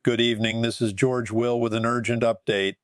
Good evening, this is George Will with an urgent update.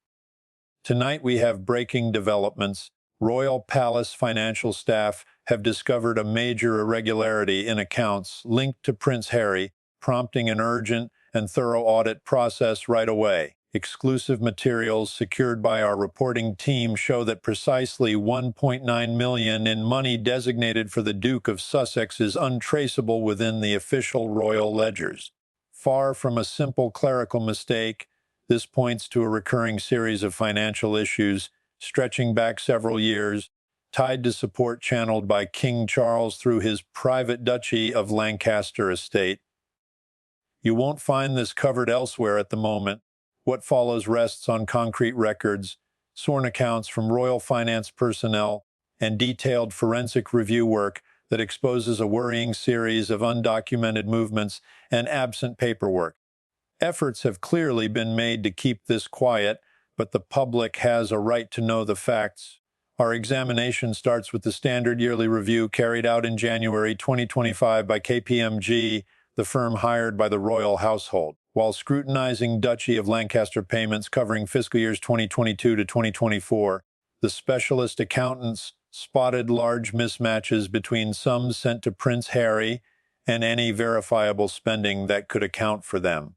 Tonight we have breaking developments. Royal Palace financial staff have discovered a major irregularity in accounts linked to Prince Harry, prompting an urgent and thorough audit process right away. Exclusive materials secured by our reporting team show that precisely 1.9 million in money designated for the Duke of Sussex is untraceable within the official royal ledgers. Far from a simple clerical mistake, this points to a recurring series of financial issues stretching back several years, tied to support channeled by King Charles through his private Duchy of Lancaster estate. You won't find this covered elsewhere at the moment. What follows rests on concrete records, sworn accounts from royal finance personnel, and detailed forensic review work that exposes a worrying series of undocumented movements and absent paperwork. Efforts have clearly been made to keep this quiet, but the public has a right to know the facts. Our examination starts with the standard yearly review carried out in January 2025 by KPMG, the firm hired by the royal household. While scrutinizing Duchy of Lancaster payments covering fiscal years 2022 to 2024, the specialist accountants spotted large mismatches between sums sent to Prince Harry and any verifiable spending that could account for them.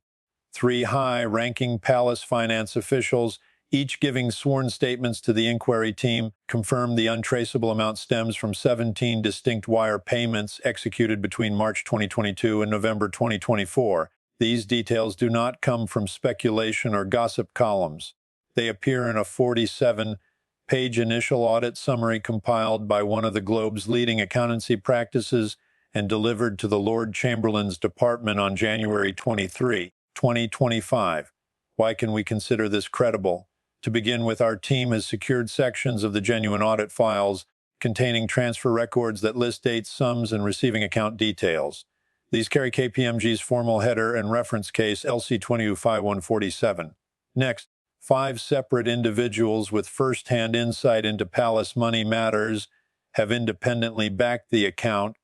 Three high-ranking palace finance officials, each giving sworn statements to the inquiry team, confirmed the untraceable amount stems from 17 distinct wire payments executed between March 2022 and November 2024. These details do not come from speculation or gossip columns. They appear in a 47-page initial audit summary compiled by one of the Globe's leading accountancy practices and delivered to the Lord Chamberlain's Department on January 23, 2025. Why can we consider this credible? To begin with, our team has secured sections of the genuine audit files containing transfer records that list dates, sums, and receiving account details. These carry KPMG's formal header and reference case LC225147. Next, 5 separate individuals with first-hand insight into palace money matters have independently backed the account,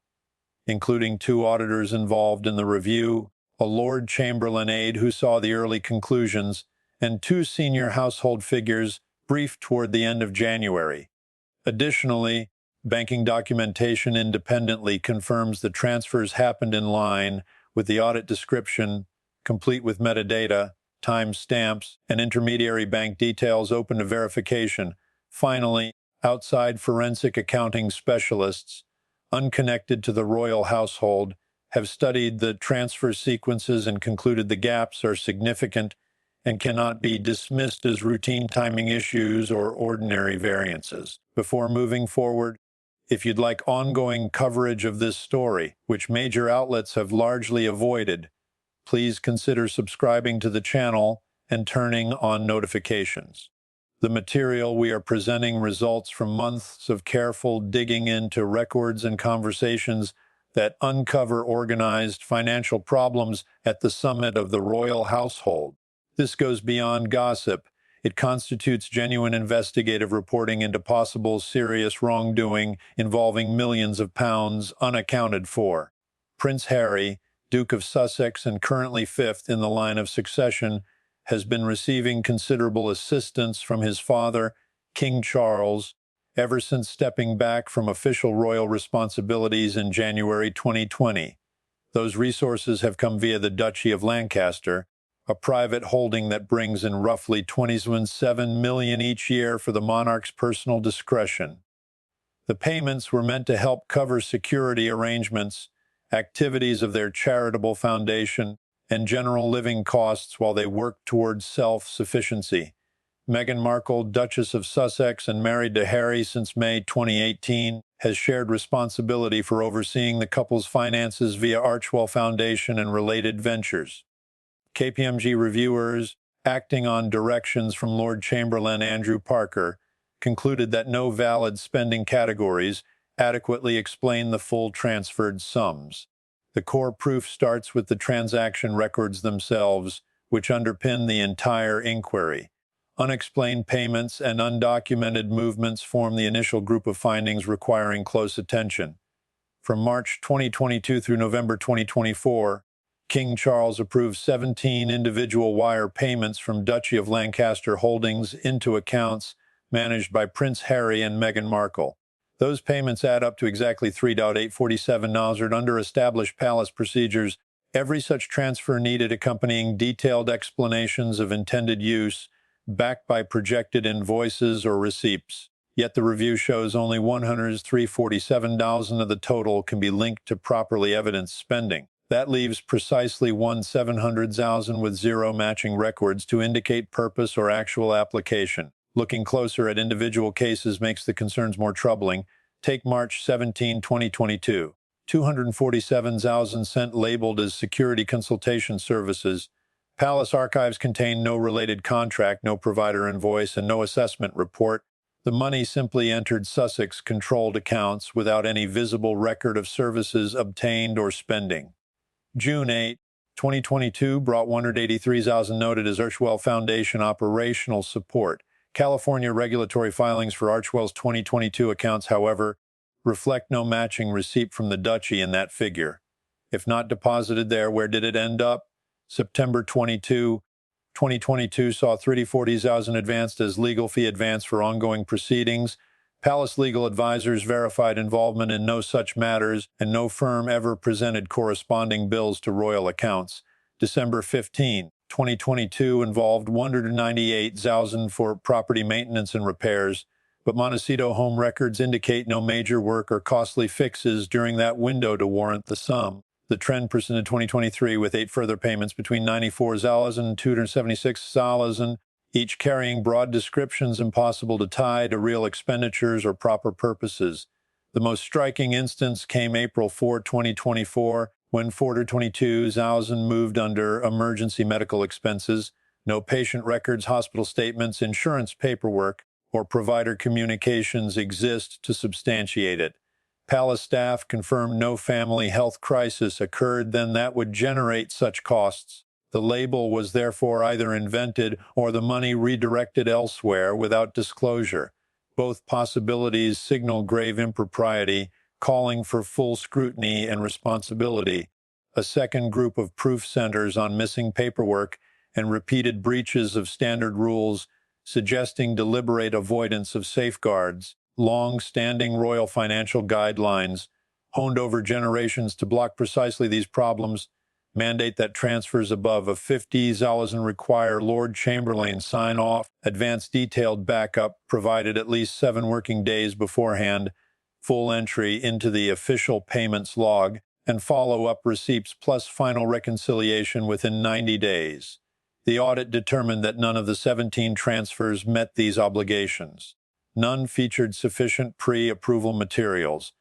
including 2 auditors involved in the review, a Lord Chamberlain aide who saw the early conclusions, and 2 senior household figures briefed toward the end of January. Additionally, banking documentation independently confirms the transfers happened in line with the audit description, complete with metadata, time stamps, and intermediary bank details open to verification. Finally, outside forensic accounting specialists, unconnected to the royal household, have studied the transfer sequences and concluded the gaps are significant and cannot be dismissed as routine timing issues or ordinary variances. Before moving forward, if you'd like ongoing coverage of this story, which major outlets have largely avoided, please consider subscribing to the channel and turning on notifications. The material we are presenting results from months of careful digging into records and conversations that uncover organized financial problems at the summit of the royal household. This goes beyond gossip. It constitutes genuine investigative reporting into possible serious wrongdoing involving millions of pounds unaccounted for. Prince Harry, Duke of Sussex and currently 5th in the line of succession, has been receiving considerable assistance from his father, King Charles, ever since stepping back from official royal responsibilities in January 2020. Those resources have come via the Duchy of Lancaster, a private holding that brings in roughly £27 million each year for the monarch's personal discretion. The payments were meant to help cover security arrangements, activities of their charitable foundation, and general living costs while they worked towards self-sufficiency. Meghan Markle, Duchess of Sussex and married to Harry since May 2018, has shared responsibility for overseeing the couple's finances via Archewell Foundation and related ventures. KPMG reviewers, acting on directions from Lord Chamberlain Andrew Parker, concluded that no valid spending categories adequately explain the full transferred sums. The core proof starts with the transaction records themselves, which underpin the entire inquiry. Unexplained payments and undocumented movements form the initial group of findings requiring close attention. From March 2022 through November 2024, King Charles approved 17 individual wire payments from Duchy of Lancaster Holdings into accounts managed by Prince Harry and Meghan Markle. Those payments add up to exactly $3.847 under established palace procedures. Every such transfer needed accompanying detailed explanations of intended use, backed by projected invoices or receipts. Yet the review shows only $103.47 of the total can be linked to properly evidenced spending. That leaves precisely $700,000 with zero matching records to indicate purpose or actual application. Looking closer at individual cases makes the concerns more troubling. Take March 17, 2022. 247,000 sent labeled as security consultation services. Palace archives contain no related contract, no provider invoice, and no assessment report. The money simply entered Sussex-controlled accounts without any visible record of services obtained or spending. June 8, 2022 brought 183,000 noted as Archwell Foundation operational support. California regulatory filings for Archwell's 2022 accounts, however, reflect no matching receipt from the Duchy in that figure. If not deposited there, where did it end up? September 22, 2022 saw $30,000-$40,000 advanced as legal fee advance for ongoing proceedings. Palace legal advisors verified involvement in no such matters, and no firm ever presented corresponding bills to royal accounts. December 15, 2022 involved $198,000 for property maintenance and repairs, but Montecito home records indicate no major work or costly fixes during that window to warrant the sum. The trend persisted in 2023 with 8 further payments between $94,000 and $276,000, each carrying broad descriptions impossible to tie to real expenditures or proper purposes. The most striking instance came April 4, 2024, when $422,000 moved under emergency medical expenses, no patient records, hospital statements, insurance paperwork, or provider communications exist to substantiate it. Palace staff confirmed no family health crisis occurred then that would generate such costs. The label was therefore either invented or the money redirected elsewhere without disclosure. Both possibilities signal grave impropriety, calling for full scrutiny and responsibility. A second group of proof centers on missing paperwork and repeated breaches of standard rules, suggesting deliberate avoidance of safeguards. Long-standing royal financial guidelines, honed over generations to block precisely these problems, mandate that transfers above $50,000 require Lord Chamberlain sign-off, advance detailed backup provided at least 7 working days beforehand, full entry into the official payments log, and follow-up receipts plus final reconciliation within 90 days. The audit determined that none of the 17 transfers met these obligations. None featured sufficient pre-approval materials.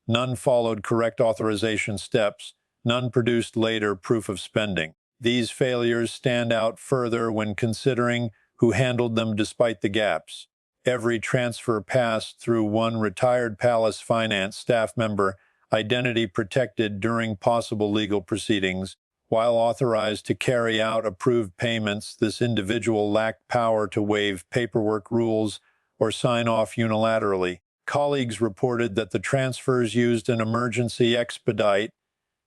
None followed correct authorization steps. None produced later proof of spending. These failures stand out further when considering who handled them despite the gaps. Every transfer passed through one retired Palace finance staff member, identity protected during possible legal proceedings. While authorized to carry out approved payments, this individual lacked power to waive paperwork rules or sign off unilaterally. Colleagues reported that the transfers used an emergency expedite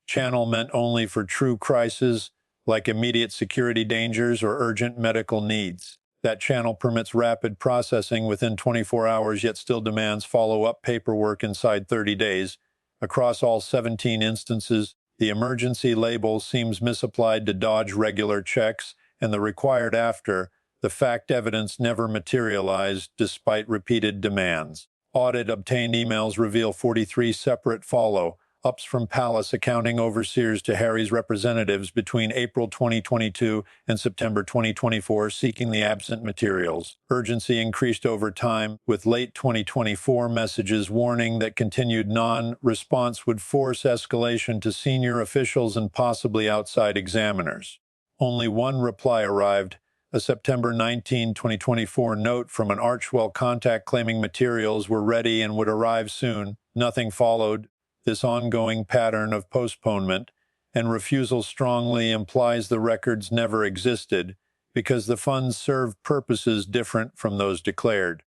channel meant only for true crises, like immediate security dangers or urgent medical needs. That channel permits rapid processing within 24 hours, yet still demands follow-up paperwork inside 30 days. Across all 17 instances, the emergency label seems misapplied to dodge regular checks, and the required after the fact evidence never materialized despite repeated demands. Audit obtained emails reveal 43 separate follow-ups from Palace accounting overseers to Harry's representatives between April 2022 and September 2024 seeking the absent materials. Urgency increased over time, with late 2024 messages warning that continued non-response would force escalation to senior officials and possibly outside examiners. Only one reply arrived, a September 19, 2024 note from an Archwell contact claiming materials were ready and would arrive soon. Nothing followed. This ongoing pattern of postponement and refusal strongly implies the records never existed because the funds served purposes different from those declared.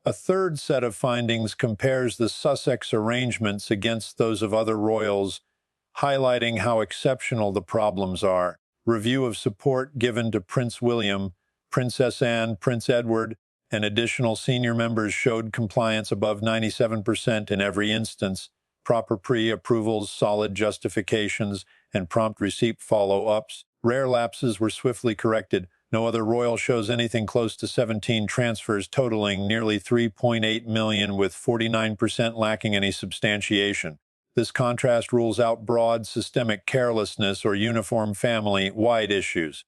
A third set of findings compares the Sussex arrangements against those of other royals, highlighting how exceptional the problems are. Review of support given to Prince William, Princess Anne, Prince Edward, and additional senior members showed compliance above 97% in every instance. Proper pre-approvals, solid justifications, and prompt receipt follow-ups. Rare lapses were swiftly corrected. No other royal shows anything close to 17 transfers totaling nearly 3.8 million, with 49% lacking any substantiation. This contrast rules out broad systemic carelessness or uniform family-wide issues.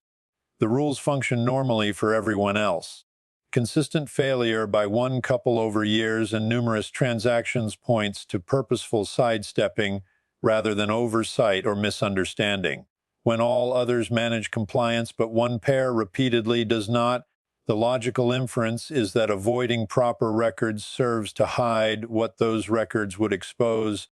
The rules function normally for everyone else. Consistent failure by one couple over years and numerous transactions points to purposeful sidestepping rather than oversight or misunderstanding. When all others manage compliance but one pair repeatedly does not, the logical inference is that avoiding proper records serves to hide what those records would expose.